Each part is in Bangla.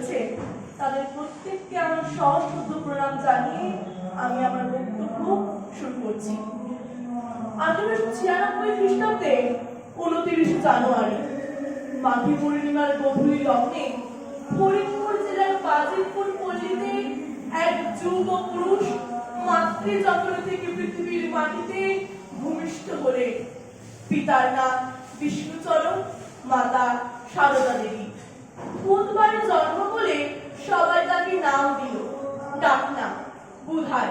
করেছেন তাদের প্রত্যেককে আমার সশ্রদ্ধ প্রণাম জানিয়ে আমি আমার বক্তব্য শুরু করছি। 1896 খ্রিস্টাব্দে 29 জানুয়ারি মাঘী পূর্ণিমার গভীর লগ্নে ফরিদপুর জেলার বাজিতপুর পল্লীতে এক যুব পুরুষ মাতৃজঠর থেকে পৃথিবীর মাটিতে ভূমিষ্ঠ হলেন। পিতার নাম বিষ্ণুচরণ, মাতা সারদা দেবী। বুধবারে জন্ম বলে সবাই তাকে নাম দিল, ডাকনাম বুধাই।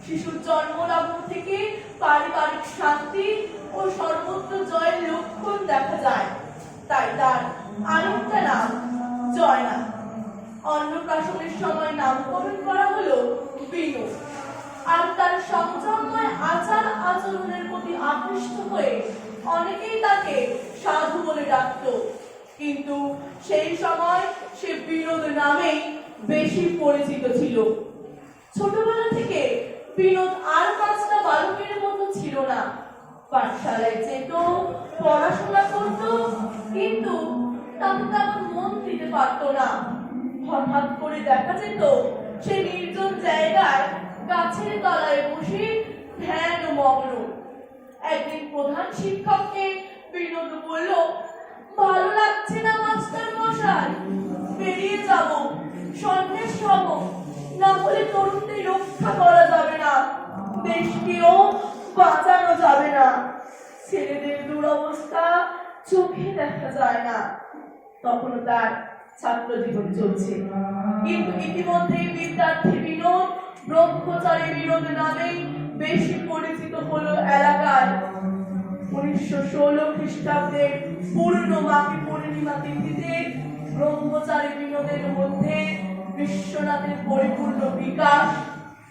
শিশুর জন্মলগ্ন থেকে পারিবারিক শান্তি ও সর্বত্র জয়ের লক্ষণ দেখা যায়, তাই তার আরেকটা নাম জয়নাথ। অন্নপ্রাশনের সময় নামকরণ করা হলো বিনু। আর তার সংযমময় আচার আচরণের প্রতি আকৃষ্ট হয়ে অনেকেই তাকে সাধু বলে ডাকত, কিন্তু সেই সময় সে বিনোদ নামেই বেশি পরিচিত ছিল। ছোটবেলা থেকে বিনোদ আর 5টা বালকের মতো ছিল না। পাঠশালায় যেত, পড়াশোনা করত, কিন্তু তাতে তেমন মন দিতে পারত না। হঠাৎ করে দেখা যেত সে নির্জন জায়গায় গাছের তলায় বসে ধ্যান মগ্ন। একদিন প্রধান শিক্ষককে বিনোদ বলল, ভালো লাগছে না মাস্টার মশাই, বেরিয়ে যাব, সন্ন্যাস হব, না হলে তরুণদের রক্ষা করা যাবে না, দেশকেও বাঁচানো যাবে না। ছেলেদের দুরবস্থা চোখে দেখা যায় না। তখনও তার ছাত্র জীবন চলছে, কিন্তু ইতিমধ্যে বিদ্যার্থী বিনোদ ব্রহ্মচারী বিনোদ নামেই বেশি পরিচিত হলো এলাকায়। 1916 খ্রিস্টাব্দের পূর্ণ মাঘী পূর্ণিমা তিথিতে ব্রহ্মচারী বিনোদের মধ্যে বিশ্বনাথের পরিপূর্ণ বিকাশ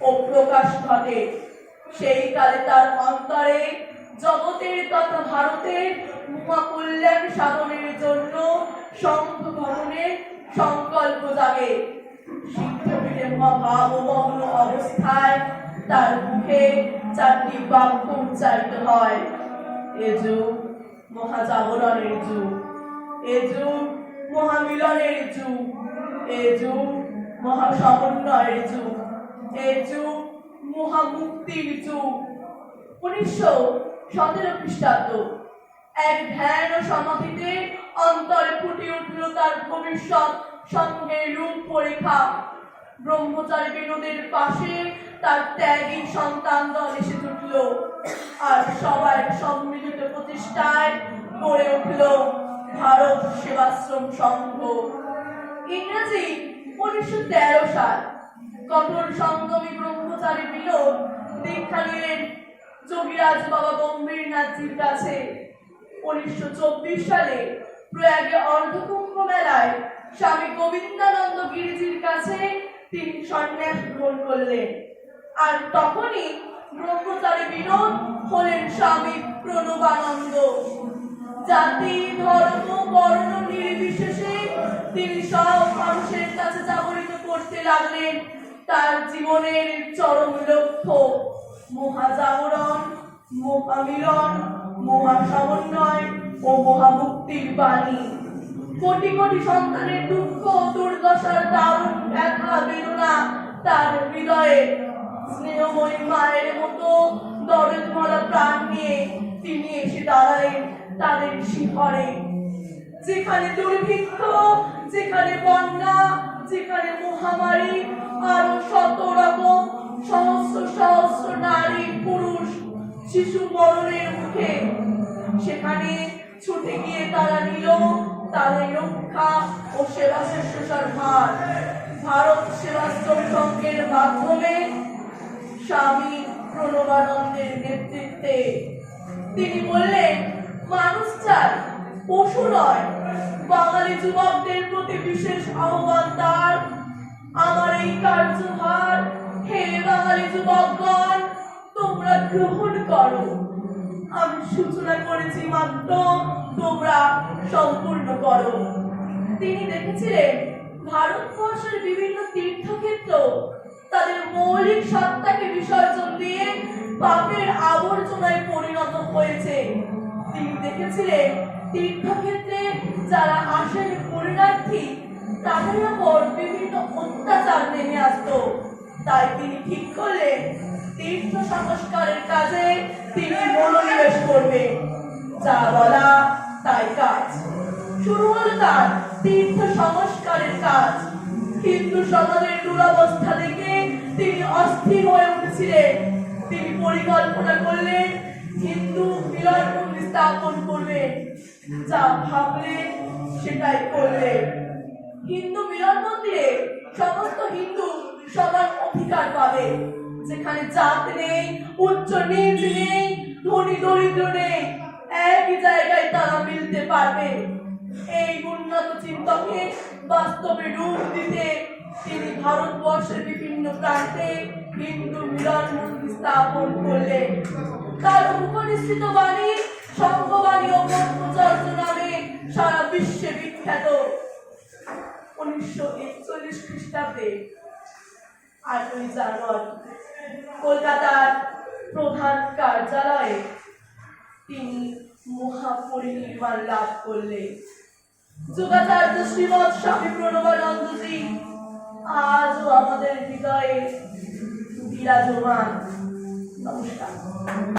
ও প্রকাশ ঘটে। সেই কালে তার অন্তরে জগতের তথা ভারতের মহাকল্যাণ সাধনের জন্য সংঘ গঠনের সংকল্প জাগে। সিদ্ধপীঠে মহাভাবমগ্ন অবস্থায় তার মুখে 4টি বাক্য উচ্চারিত হয়, এ যুগ মহাজাগরণের যুগ, এ যুগ মহামিলনের যুগ, এ যুগ মহাসমন্বয়ের যুগ, এ যুগ মহামুক্তির যুগ। 1917 খ্রিস্টাব্দ এক ধ্যান ও সমাধিতে অন্তরে ফুটে উঠল তার ভবিষ্যৎ সঙ্গে রূপরেখা। ব্রহ্মচারী বিনোদের পাশে তার ত্যাগী সন্তান দল এসে জুটল, আর সবাই সম্মিলিত প্রতিষ্ঠায় গড়ে উঠল ভারত সেবাশ্রম সংঘ। ইংরেজি 1913 সাল। কঠোর সংযমী ব্রহ্মচারী বিনোদ দীক্ষা নিলেন যোগীরাজ বাবা গম্ভীরনাথজির কাছে। 1924 সালে প্রয়াগে অর্ধকুম্ভ মেলায় স্বামী গোবিন্দানন্দ গিরিজির কাছে তিনি সন্ন্যাস গ্রহণ করলেন। আর তখনই ব্রহ্মচারী বিনোদ হলেন স্বামী প্রণবানন্দ। জাতি ধর্ম বর্ণ নির্বিশেষে তিনি সব মানুষের কাছে জাগরিত করতে লাগলেন তার জীবনের চরম লক্ষ্য, মহাজাগরণ, মহামিলন, মহাসমন্বয় ও মহামুক্তির বাণী। কোটি কোটি সন্তানের দুঃখ দুর্দশার দারুণ ব্যথা বেদনা তার হৃদয়ে। স্নেহময়ী মায়ের মতো দরদ ভরা প্রাণ নিয়ে তিনি এসে দাঁড়ালেন তাদের শিখরে। যেখানে দুর্ভিক্ষ, যেখানে বন্যা, যেখানে মহামারী, আরো 100 রকম সহস্র সহস্র নারী পুরুষ শিশু মরণের মুখে, সেখানে ছুটে গিয়ে তারা নিল তাদের রক্ষা ও সেবা শুশ্রূষার ভার। ভারত সেবাশ্রম সংঘের মাধ্যমে স্বামী প্রণবানন্দের নেতৃত্বে তিনি বললেন, মানুষ চাই, পশু নয়। বাঙালি যুবকদের প্রতি বিশেষ আহ্বান তার। আমার এই কার্যভার হে বাঙালি যুবকগণ, তোমরা গ্রহণ করো। আমি সূচনা করেছি মাত্র, তোমরা সম্পূর্ণ করো। তিনি দেখেছিলেন ভারতবর্ষের বিভিন্ন তীর্থক্ষেত্র তাদের মৌলিক সত্তাকে বিসর্জন দিয়ে পাপের আবর্জনায় পরিণত হয়েছে। তিনি দেখেছিলেন তীর্থক্ষেত্রে যারা আসেন পুণ্যার্থী, তাদের তাদের উপর বিভিন্ন অত্যাচার নেমে আসতো। তাই তিনি ঠিক করলেন তীর্থ সংস্কারের কাজে তিনি মনোনিবেশ করবেন। যা বলা তাই কাজ। শুরু হলো তার তীর্থ সংস্কারের কাজ। হিন্দু সমাজের দুরবস্থা দেখে তিনি অস্থির হয়ে উঠেছিলেন। তিনি পরিকল্পনা করলেন হিন্দু মিলন মন্দির স্থাপন করবেন। যা ভাবলেন সেটাই করলেন। হিন্দু মিলন মন্দিরে সমস্ত হিন্দু সমান অধিকার পাবে, যেখানে জাত নেই, উচ্চ নিচ নেই, ধনী দরিদ্র নেই, একই জায়গায় তারা মিলতে পারবে। এই উন্নত চিন্তকে বাস্তবে রূপ দিতে তিনি ভারতবর্ষের বিভিন্ন প্রান্তে হিন্দু মিলন মন্দির স্থাপন করলেন। তার উপনিষিত বাণী সংঘবাণী ও ব্রহ্মচর্য নামে সারা বিশ্বে বিখ্যাত। 1941 খ্রিস্টাব্দে 8ই জানুয়ারি কলকাতার প্রধান কার্যালয়ে তিনি মহাপরিনির্বাণ লাভ করলেন। যোগাচার্য শ্রীমৎ স্বামী প্রণবানন্দজি আজও আমাদের হৃদয়ে বিরাজমান। নমস্কার।